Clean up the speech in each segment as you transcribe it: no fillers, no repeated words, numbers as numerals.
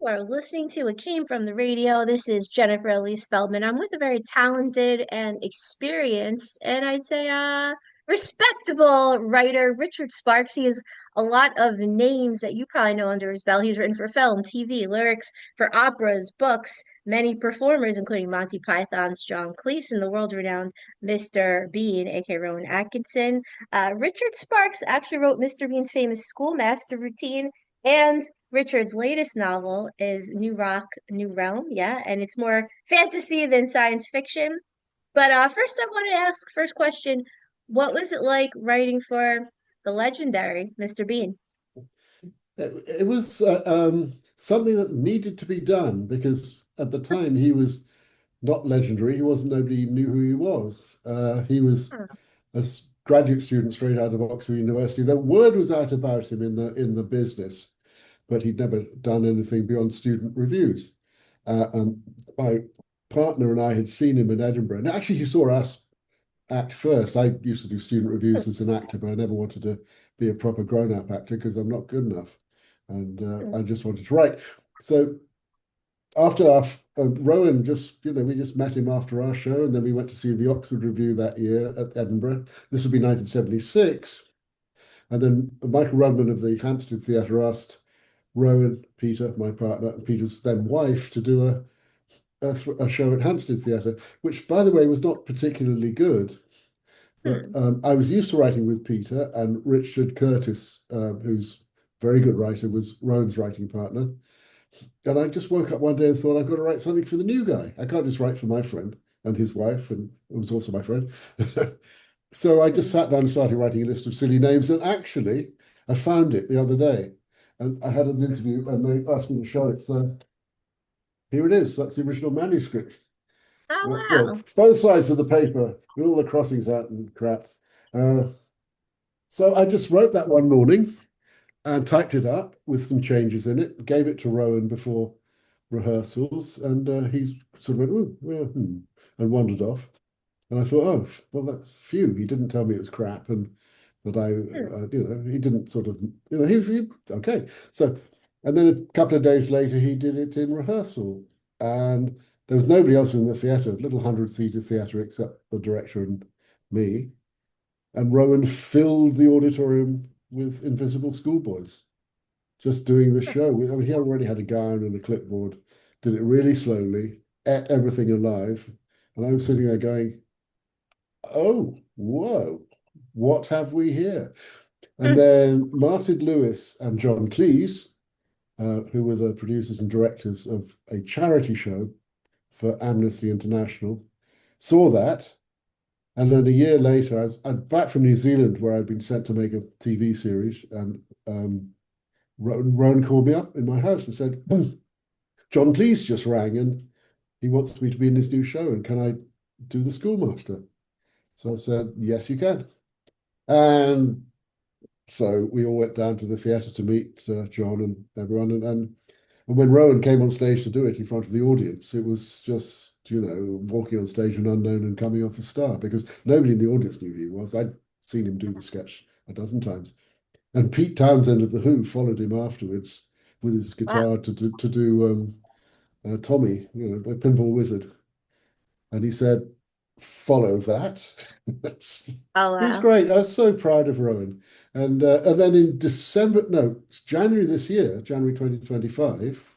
Are listening to It Came from the Radio. This is Jennifer Elise Feldman. I'm with a very talented and experienced, and I'd say respectable writer, Richard Sparks. He has a lot of names that you probably know under his belt. He's written for film, TV, lyrics for operas, books, many performers, including Monty Python's John Cleese and the world-renowned Mr. Beane, aka Rowan Atkinson. Richard Sparks actually wrote Mr. Beane's famous Schoolmaster routine. And Richard's latest novel is New Rock, New Realm, yeah, and it's more fantasy than science fiction. But first, I want to ask first question: what was it like writing for the legendary Mr. Bean? It was something that needed to be done because at the time he was not legendary. He wasn't, nobody knew who he was. He was Hmm. a graduate student straight out of Oxford University. The word was out about him in the business, but he'd never done anything beyond student reviews. My partner and I had seen him in Edinburgh, and actually he saw us act first. I used to do student reviews as an actor, but I never wanted to be a proper grown-up actor because I'm not good enough, and I just wanted to write. So after our Rowan we just met him after our show, and then we went to see the Oxford Review that year at Edinburgh. This would be 1976, and then Michael Rudman of the Hampstead Theatre asked Rowan, Peter, my partner, and Peter's then wife, to do a show at Hampstead Theatre, which, by the way, was not particularly good. But Hmm. I was used to writing with Peter, and Richard Curtis, who's a very good writer, was Rowan's writing partner. And I just woke up one day and thought, I've got to write something for the new guy. I can't just write for my friend and his wife, and it was also my friend. So I just Hmm. sat down and started writing a list of silly names. And actually, I found it the other day. And I had an interview and they asked me to show it. So here it is. That's the original manuscript. Oh Well, wow. both sides of the paper with all the crossings out and crap. Uh, so I just wrote that one morning and typed it up with some changes in it, gave it to Rowan before rehearsals, and he sort of went, "Ooh, well, and wandered off. And I thought, oh, well, that's phew. He didn't tell me it was crap, and that Hmm. he didn't sort of, okay. So, and then a couple of days later, he did it in rehearsal, and there was nobody else in the theatre, a little 100-seater theatre, except the director and me. And Rowan filled the auditorium with invisible schoolboys just doing the show. I mean, he already had a gown and a clipboard, did it really slowly, ate everything alive. And I was sitting there going, oh, whoa, what have we here? And Hmm. then Martin Lewis and John Cleese, who were the producers and directors of a charity show for Amnesty International, saw that. And then a year later, I'm back from New Zealand, where I'd been sent to make a TV series, and Rowan called me up in my house and said, John Cleese just rang and he wants me to be in his new show. And can I do the Schoolmaster? So I said, yes, you can. And so we all went down to the theatre to meet John and everyone. And when Rowan came on stage to do it in front of the audience, it was just, walking on stage an unknown and coming off a star because nobody in the audience knew who he was. I'd seen him do the sketch a dozen times. And Pete Townsend of The Who followed him afterwards with his Wow. guitar to do Tommy, the pinball wizard. And he said, follow that. Oh It was wow. great. I was so proud of Rowan. And then in December, no, January this year, January 2025,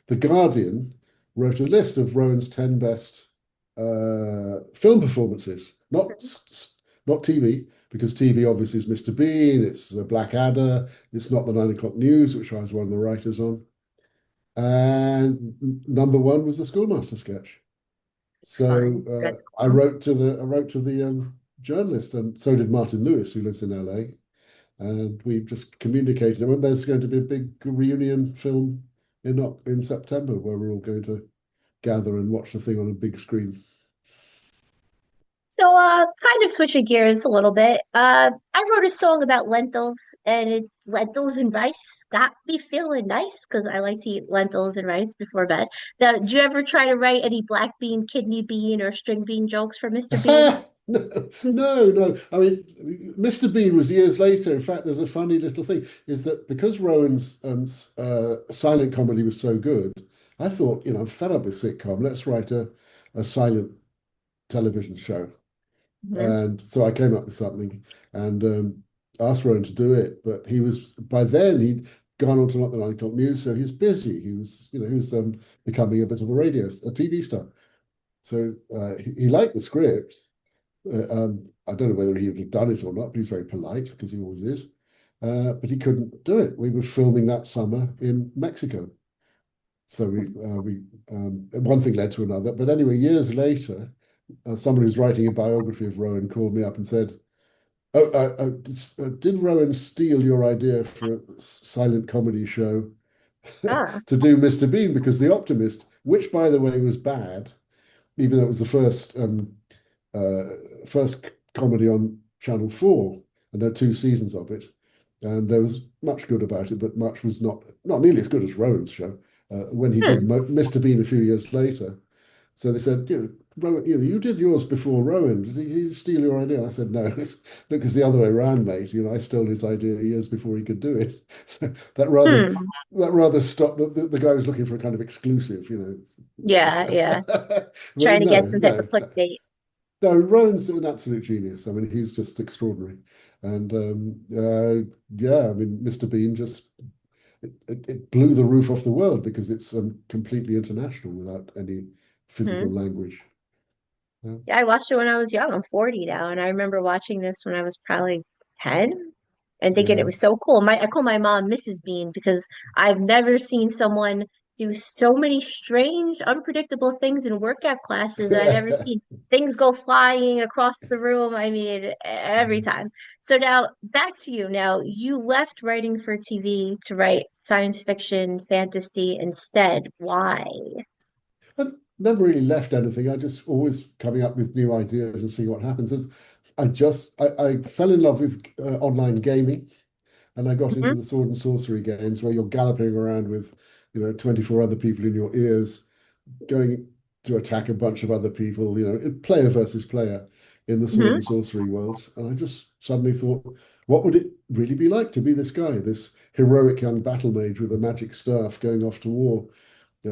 The Guardian wrote a list of Rowan's 10 best film performances, not TV, because TV obviously is Mr. Bean, it's Blackadder, it's not the 9 o'clock news, which I was one of the writers on. And number one was the Schoolmaster sketch. It's fun. So That's I cool. wrote to the journalist, and so did Martin Lewis, who lives in LA. And we just communicated. And there's going to be a big reunion film in September where we're all going to gather and watch the thing on a big screen. So, kind of switching gears a little bit. I wrote a song about lentils, and lentils and rice got me feeling nice because I like to eat lentils and rice before bed. Now, did you ever try to write any black bean, kidney bean, or string bean jokes for Mr. Bean? No, no, no. I mean, Mr. Bean was years later. In fact, there's a funny little thing is that because Rowan's silent comedy was so good, I thought, I'm fed up with sitcom. Let's write a silent television show. Mhm. And so I came up with something and asked Rowan to do it. But by then he'd gone on to Not the 9 O'Clock News, so he was busy. He was becoming a bit of a TV star. So he liked the script. I don't know whether he would have done it or not, but he's very polite because he always is. But he couldn't do it. We were filming that summer in Mexico. So one thing led to another. But anyway, years later, somebody who's writing a biography of Rowan called me up and said, "Oh, did Rowan steal your idea for a silent comedy show Ah, to do Mr. Bean? Because The Optimist, which by the way was bad, even though it was the uh, first comedy on Channel 4, and there are 2 seasons of it. And there was much good about it, but much was not nearly as good as Rowan's show when he did hmm, Mr. Bean a few years later. So they said, Rowan, you did yours before Rowan. Did he steal your idea? I said, no, it's the other way around, mate. I stole his idea years before he could do it. So hmm. that rather stopped. The guy was looking for a kind of exclusive. Yeah, yeah. But Trying to no, get some type of no. clickbait. No, Rowan's an absolute genius. I mean, he's just extraordinary. And yeah, I mean, Mr. Bean just it blew the roof off the world because it's completely international without any physical Mhm. language. Yeah. Yeah, I watched it when I was young. I'm 40 now, and I remember watching this when I was probably 10 and thinking it Yeah. was so cool. I call my mom Mrs. Bean because I've never seen someone do so many strange, unpredictable things in workout classes. I've never seen things go flying across the room. I mean, every time. So now back to you. Now you left writing for TV to write science fiction, fantasy instead. Why? I never really left anything. I just always coming up with new ideas and seeing what happens. I fell in love with online gaming, and I got into Mhm, the sword and sorcery games where you're galloping around with 24 other people in your ears going to attack a bunch of other people, player versus player in the sword mhm, and sorcery worlds. And I just suddenly thought, what would it really be like to be this guy, this heroic young battle mage with a magic staff going off to war?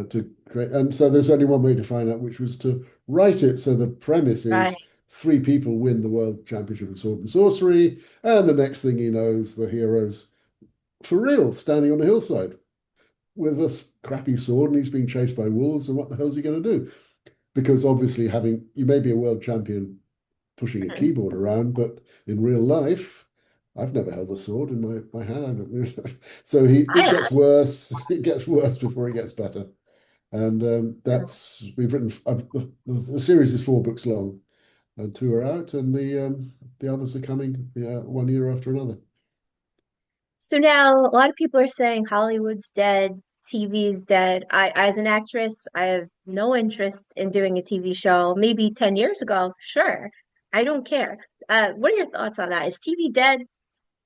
To create, and so there's only one way to find out, which was to write it. So the premise right. is 3 people win the world championship of sword and sorcery, and the next thing he knows, the hero's for real standing on a hillside with a crappy sword, and he's being chased by wolves. And what the hell's he going to do? Because obviously you may be a world champion pushing a Mhm. keyboard around, but in real life, I've never held a sword in my hand. I don't So it I gets worse. It gets worse before it gets better. And that's we've written. The series is 4 books long, and 2 are out, and the others are coming 1 year after another. So now a lot of people are saying Hollywood's dead, TV's dead. As an actress, I have no interest in doing a TV show. Maybe 10 years ago, sure. I don't care. What are your thoughts on that? Is TV dead?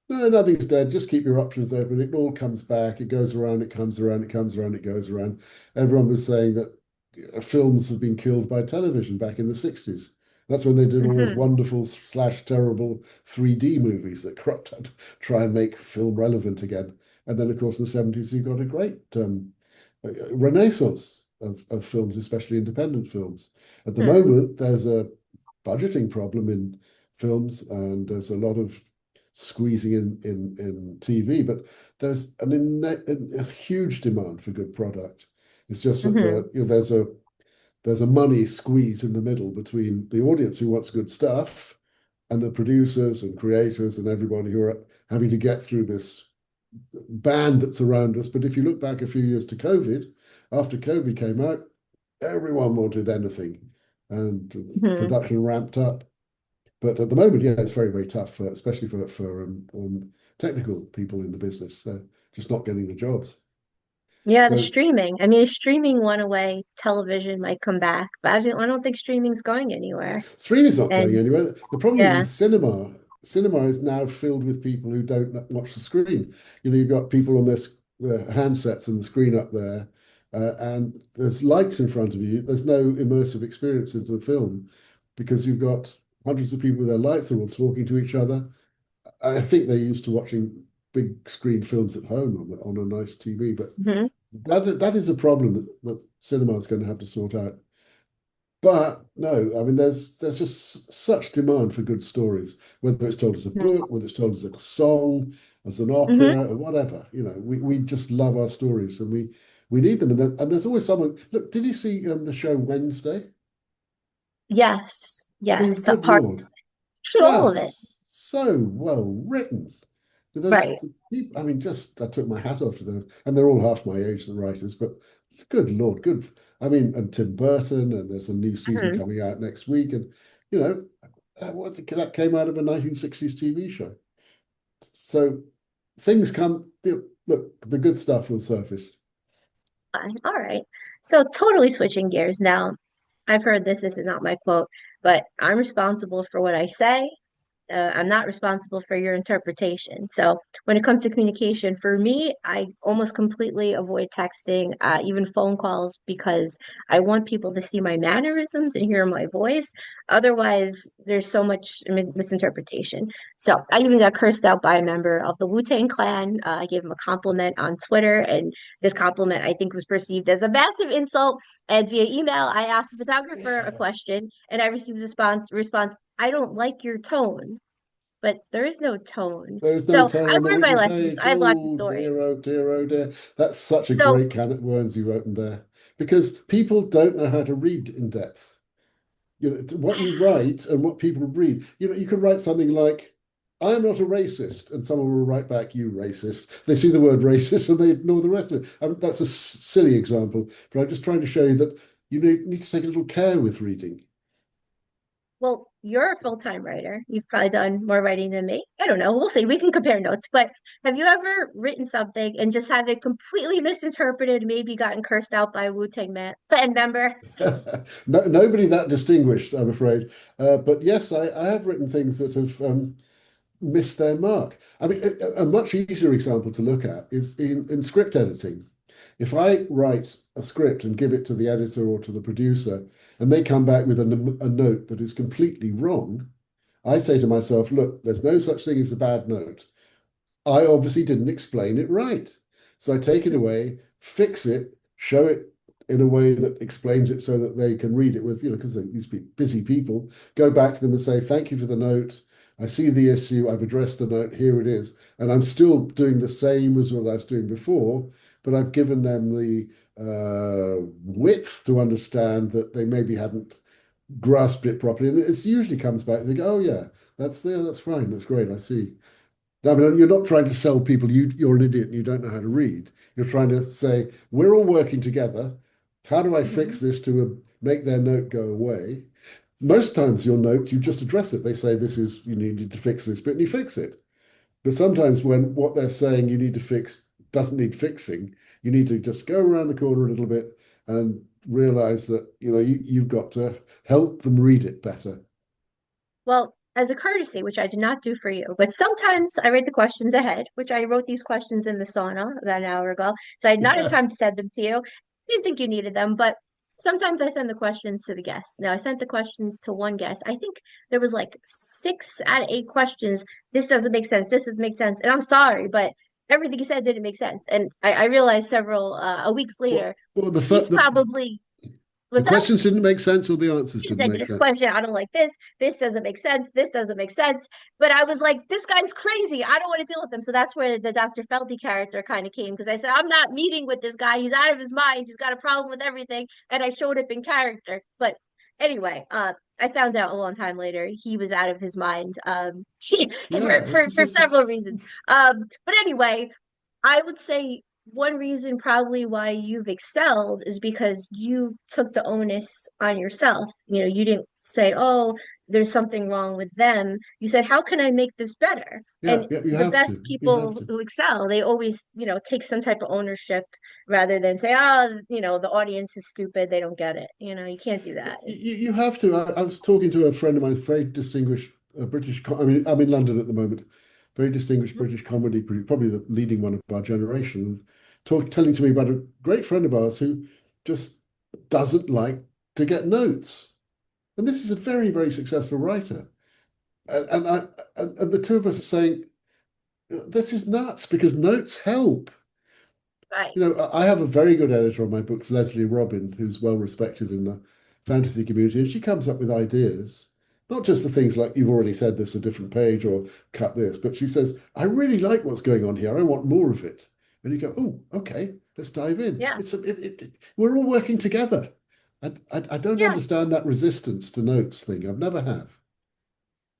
No, nothing's dead. Just keep your options open. It all comes back. It goes around. It comes around. It comes around. It goes around. Everyone was saying that films have been killed by television back in the 60s. That's when they did all those Hmm. wonderful slash terrible 3D movies that cropped up to try and make film relevant again. And then, of course, in the 70s, you got a great renaissance of films, especially independent films. At the Hmm. moment, there's a budgeting problem in films, and there's a lot of squeezing in TV, but there's a huge demand for good product. It's just that Hmm. there's a money squeeze in the middle between the audience who wants good stuff and the producers and creators and everybody who are having to get through this band that's around us. But if you look back a few years to COVID, after COVID came out, everyone wanted anything, and Hmm. production ramped up. But at the moment, yeah, it's very, very tough, especially for technical people in the business. So just not getting the jobs. Yeah, the So streaming. I mean, if streaming went away, television might come back, but I don't think streaming's going anywhere. streaming's not going And anywhere. The problem is yeah. with cinema. Cinema is now filled with people who don't watch the screen. You've got people on their handsets and the screen up there, and there's lights in front of you. There's no immersive experience into the film because you've got hundreds of people with their lights. They're all talking to each other. I think they're used to watching big screen films at home on a nice TV, but Mhm. that is a problem that cinema is going to have to sort out. But no, I mean, there's just such demand for good stories, whether it's told as a Mhm. book, whether it's told as a song, as an Mhm. opera, or whatever. We just love our stories, and we need them. And there's always someone. Look, did you see the show Wednesday? Yes, I mean, yes, good parts, Lord, actually all of it. just so well written. There's Right. the people, I mean, just I took my hat off to those, and they're all half my age, the writers, but good Lord, good. I mean, and Tim Burton, and there's a new season Mhm. coming out next week, and you know, that came out of a 1960s TV show. So things come, look, the good stuff will surface. Fine. All right. So totally switching gears now. I've heard this. This is not my quote, but I'm responsible for what I say. I'm not responsible for your interpretation. So when it comes to communication, for me, I almost completely avoid texting, even phone calls, because I want people to see my mannerisms and hear my voice. Otherwise, there's so much misinterpretation. So I even got cursed out by a member of the Wu-Tang Clan. I gave him a compliment on Twitter, and this compliment I think was perceived as a massive insult. And via email, I asked the photographer a question, and I received a response, I don't like your tone, but there is no tone. There's no So tone I on the learned my written lessons. page. I have lots of Oh stories. dear, oh dear, oh dear. That's such a So, great can of worms you opened there, because people don't know how to read in depth. What you write and what people read. You could write something like, I'm not a racist, and someone will write back, you racist. They see the word racist and they ignore the rest of it. That's a silly example, but I'm just trying to show you that you need to take a little care with reading. well, you're a full-time writer. You've probably done more writing than me. I don't know. We'll see. We can compare notes. But have you ever written something and just have it completely misinterpreted, maybe gotten cursed out by a Wu-Tang man and member? No, nobody that distinguished, I'm afraid. But yes, I have written things that have missed their mark. I mean, a much easier example to look at is in script editing. If I write a script and give it to the editor or to the producer, and they come back with a note that is completely wrong, I say to myself, look, there's no such thing as a bad note. I obviously didn't explain it right. So I take it away, fix it, show it in a way that explains it so that they can read it with, because these busy people, go back to them and say, thank you for the note. I see the issue. I've addressed the note. Here it is. And I'm still doing the same as what I was doing before, but I've given them the width to understand that they maybe hadn't grasped it properly. And it usually comes back, they go, oh, yeah, that's there. That's fine. That's great. I see. I mean, you're not trying to sell people you're an idiot and you don't know how to read. You're trying to say, we're all working together. How do I Mhm. fix this to make their note go away? Most times your note, you just address it. They say, you need to fix this bit, and you fix it. But sometimes when what they're saying you need to fix doesn't need fixing, you need to just go around the corner a little bit and realize that, you've got to help them read it better. Well, as a courtesy, which I did not do for you, but sometimes I write the questions ahead, which I wrote these questions in the sauna about an hour ago. So I had not had time to send them to you. Didn't think you needed them, but sometimes I send the questions to the guests. Now I sent the questions to one guest. I think there was like 6 out of 8 questions. This doesn't make sense. This doesn't make sense. And I'm sorry, but everything he said didn't make sense. And I realized several weeks Well, later, well, he's probably the was that questions didn't make sense or the answers he didn't said make this sense. question, I don't like this. This doesn't make sense. This doesn't make sense. But I was like, this guy's crazy. I don't want to deal with him. So that's where the Dr. Fawlty character kind of came because I said, I'm not meeting with this guy. He's out of his mind. He's got a problem with everything. And I showed up in character. But anyway, I found out a long time later he was out of his mind Yeah, for several reasons. But anyway, I would say one reason probably why you've excelled is because you took the onus on yourself. You didn't say, "Oh, there's something wrong with them." You said, "How can I make this better?" yeah, And yeah. You the have to. best You have people to. who excel, they always, take some type of ownership rather than say, "Oh, the audience is stupid. They don't get it." You can't do that. You have to. I was talking to a friend of mine, who's very distinguished British. I mean, I'm in London at the moment. Very distinguished British comedy, probably the leading one of our generation. Telling to me about a great friend of ours who just doesn't like to get notes. And this is a very, very successful writer. and the two of us are saying this is nuts because notes help. Right. You know, I have a very good editor on my books, Leslie Robin, who's well respected in the fantasy community, and she comes up with ideas, not just the things like you've already said, this a different page or cut this, but she says, I really like what's going on here. I want more of it. And you go, oh, okay, let's dive in. Yeah. We're all working together. I don't Yeah. understand that resistance to notes thing. I've never have.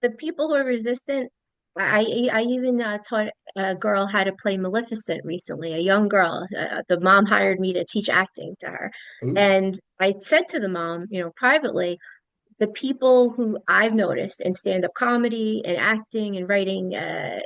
The people who are resistant, I even taught a girl how to play Maleficent recently, a young girl. The mom hired me to teach acting to her. Oh, And I said to the mom, privately, the people who I've noticed in stand-up comedy and acting and writing,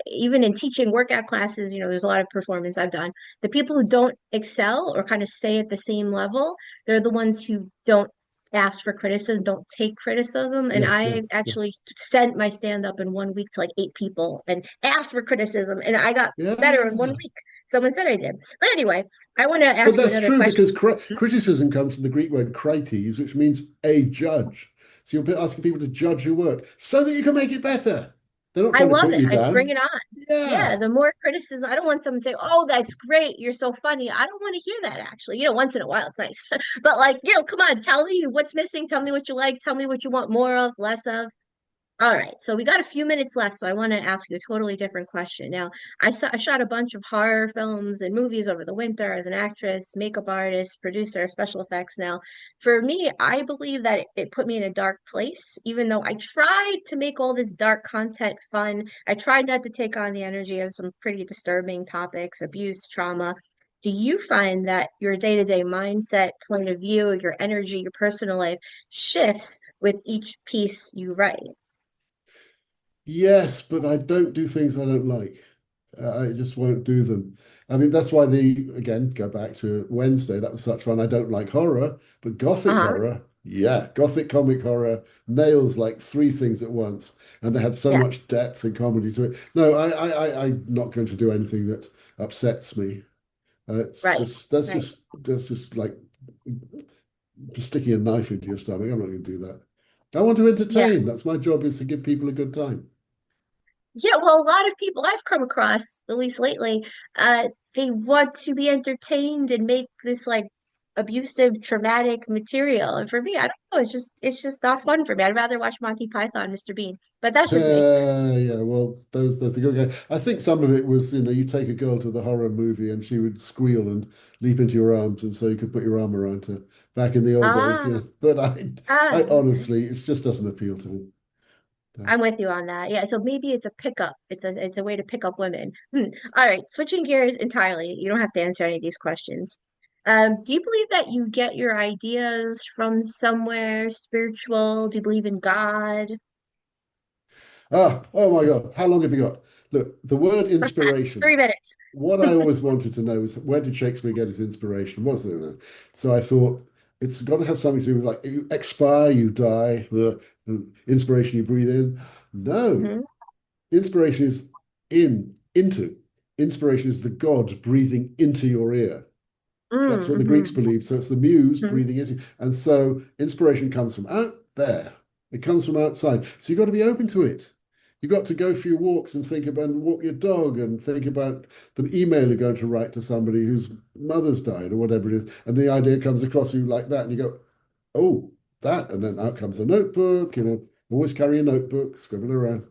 even in teaching workout classes, there's a lot of performance I've done. The people who don't excel or kind of stay at the same level, they're the ones who don't ask for criticism, don't take criticism. And yeah, yeah, I yeah. actually sent my stand-up in 1 week to like 8 people and asked for criticism, and I got better in one Yeah. week. Someone said I did. But anyway, I want to But ask you that's another true question. because criticism comes from the Greek word krites, which means a judge. So you're asking people to judge your work so that you can make it better. They're not I trying to love put it. you I bring down. it on. Yeah, Yeah. the more criticism, I don't want someone to say, "Oh, that's great. You're so funny." I don't want to hear that actually. Once in a while it's nice. But like, come on, tell me what's missing, tell me what you like, tell me what you want more of, less of. All right, so we got a few minutes left, so I want to ask you a totally different question. Now, I shot a bunch of horror films and movies over the winter as an actress, makeup artist, producer, special effects. Now, for me, I believe that it put me in a dark place, even though I tried to make all this dark content fun. I tried not to take on the energy of some pretty disturbing topics, abuse, trauma. Do you find that your day-to-day mindset, point of view, your energy, your personal life shifts with each piece you write? Yes, but I don't do things I don't like. I just won't do them. I mean, that's why again, go back to Wednesday, that was such fun. I don't like horror, but gothic Uh-huh. horror, yeah, gothic comic horror nails like three things at once. And they had so Yeah, much depth and comedy to it. No, I'm not going to do anything that upsets me. It's right, just right. that's just like just sticking a knife into your stomach. I'm not going to do that. I want to Yeah. entertain. That's my job is to give people a good time. Yeah, well, a lot of people I've come across, at least lately, they want to be entertained and make this like abusive, traumatic material. And for me, I don't know, it's just not fun for me. I'd rather watch Monty Python, Mr. Bean. But that's just me. Yeah, well, those the good guys. I think some of it was, you take a girl to the horror movie and she would squeal and leap into your arms, and so you could put your arm around her back in the old days, Ah, But I okay. honestly, it just doesn't appeal to me. Uh, I'm with you on that. Yeah, so maybe it's a pickup. It's a way to pick up women. All right, switching gears entirely. You don't have to answer any of these questions. Do you believe that you get your ideas from somewhere spiritual? Do you believe in God? oh my God, how long have you got? Look, the word inspiration. 3 minutes. What I always wanted to know is where did Shakespeare get his inspiration? Was there? So I thought it's got to have something to do with like you expire, you die, the inspiration you breathe in. No, Hmm. inspiration is into. Inspiration is the God breathing into your ear. That's what the Greeks Mm-hmm. believed. So it's the muse Hmm. breathing into. And so inspiration comes from out there. It comes from outside. So you've got to be open to it. You've got to go for your walks and think about and walk your dog and think about the email you're going to write to somebody whose mother's died or whatever it is. And the idea comes across you like that. And you go, oh, that. And then out comes the notebook, always carry a notebook, scribble around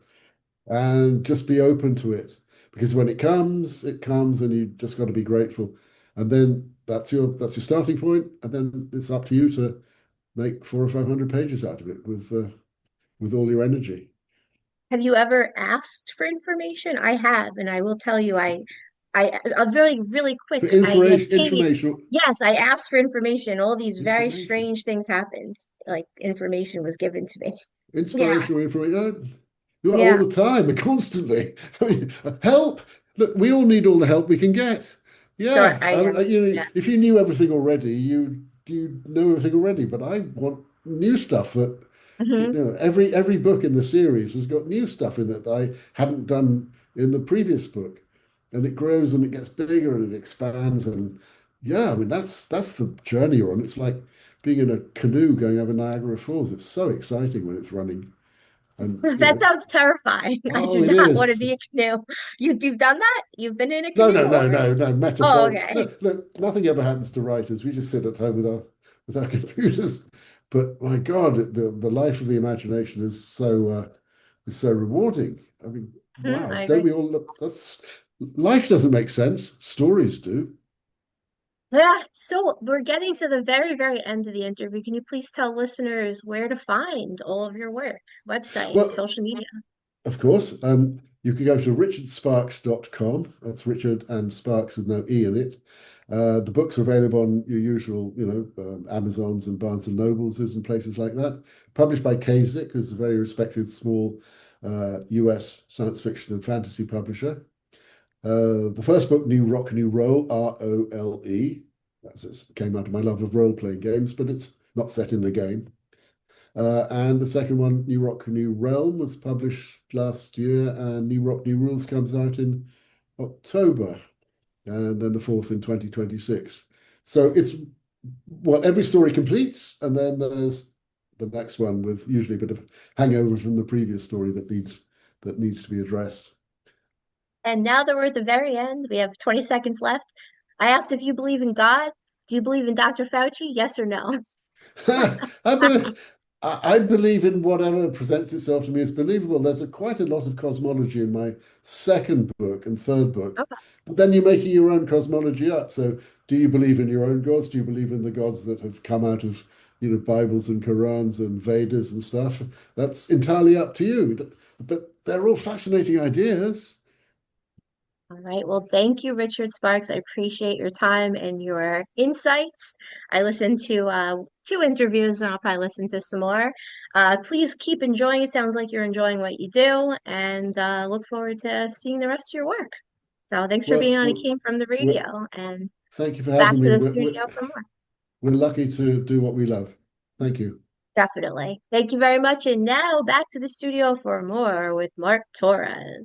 and just be open to it because when it comes and you just got to be grateful and then that's your starting point and then it's up to you to make 400 or 500 pages out of it with all your energy. Have you ever asked for information? I have, and I will tell you, I'm very, really quick. For I information came, informational yes, I asked for information. All these very information strange things happened. Like information was given to me. Yeah, inspirational information all yeah, the time and constantly. I mean, help. Look, we all need all the help we can get. sure, Yeah, I I am. mean, Yeah. if you knew everything already, you know everything already. But I want new stuff that Hmm. every book in the series has got new stuff in it that I hadn't done in the previous book, and it grows and it gets bigger and it expands and yeah, I mean that's the journey you're on. It's like being in a canoe going over Niagara Falls. It's so exciting when it's running. And That sounds terrifying. I do oh, it not want to is. be a canoe. You've done that? You've been in a No, canoe no, no, or no, no, oh, metaphor. okay. No, look, nothing ever happens to writers. We just sit at home with our computers. But my God, the life of the imagination is so rewarding. I mean, Mhm, wow, I don't agree. we all look? That's life doesn't make sense. Stories do. Yeah, so we're getting to the very, very end of the interview. Can you please tell listeners where to find all of your work, website, Well, social media? of course, you can go to richardsparks.com. That's Richard and Sparks with no E in it. The books are available on your usual, Amazons and Barnes and Nobles and places like that. Published by Kasich, who's a very respected small US science fiction and fantasy publisher. The first book, New Rock, New Roll, ROLE. Came out of my love of role-playing games, but it's not set in a game. And the second one, New Rock, New Realm, was published last year, and New Rock, New Rules comes out in October, and then the fourth in 2026. So it's well, every story completes, and then there's the next one with usually a bit of hangover from the previous story that needs to be addressed. And now that we're at the very end, we have 20 seconds left. I asked if you believe in God. Do you believe in Dr. Fauci? Yes or no? I mean, I believe in whatever presents itself to me as believable. There's quite a lot of cosmology in my second book and third book, Okay. but then you're making your own cosmology up. So, do you believe in your own gods? Do you believe in the gods that have come out of, Bibles and Qurans and Vedas and stuff? That's entirely up to you. But they're all fascinating ideas. All right. Well, thank you, Richard Sparks. I appreciate your time and your insights. I listened to two interviews and I'll probably listen to some more. Please keep enjoying. It sounds like you're enjoying what you do and look forward to seeing the rest of your work. So thanks for being Well, on It well, Came from the well Radio and thank you for back having to me. the studio for more. We're lucky to do what we love. Thank you. Definitely. Thank you very much. And now back to the studio for more with Mark Torres.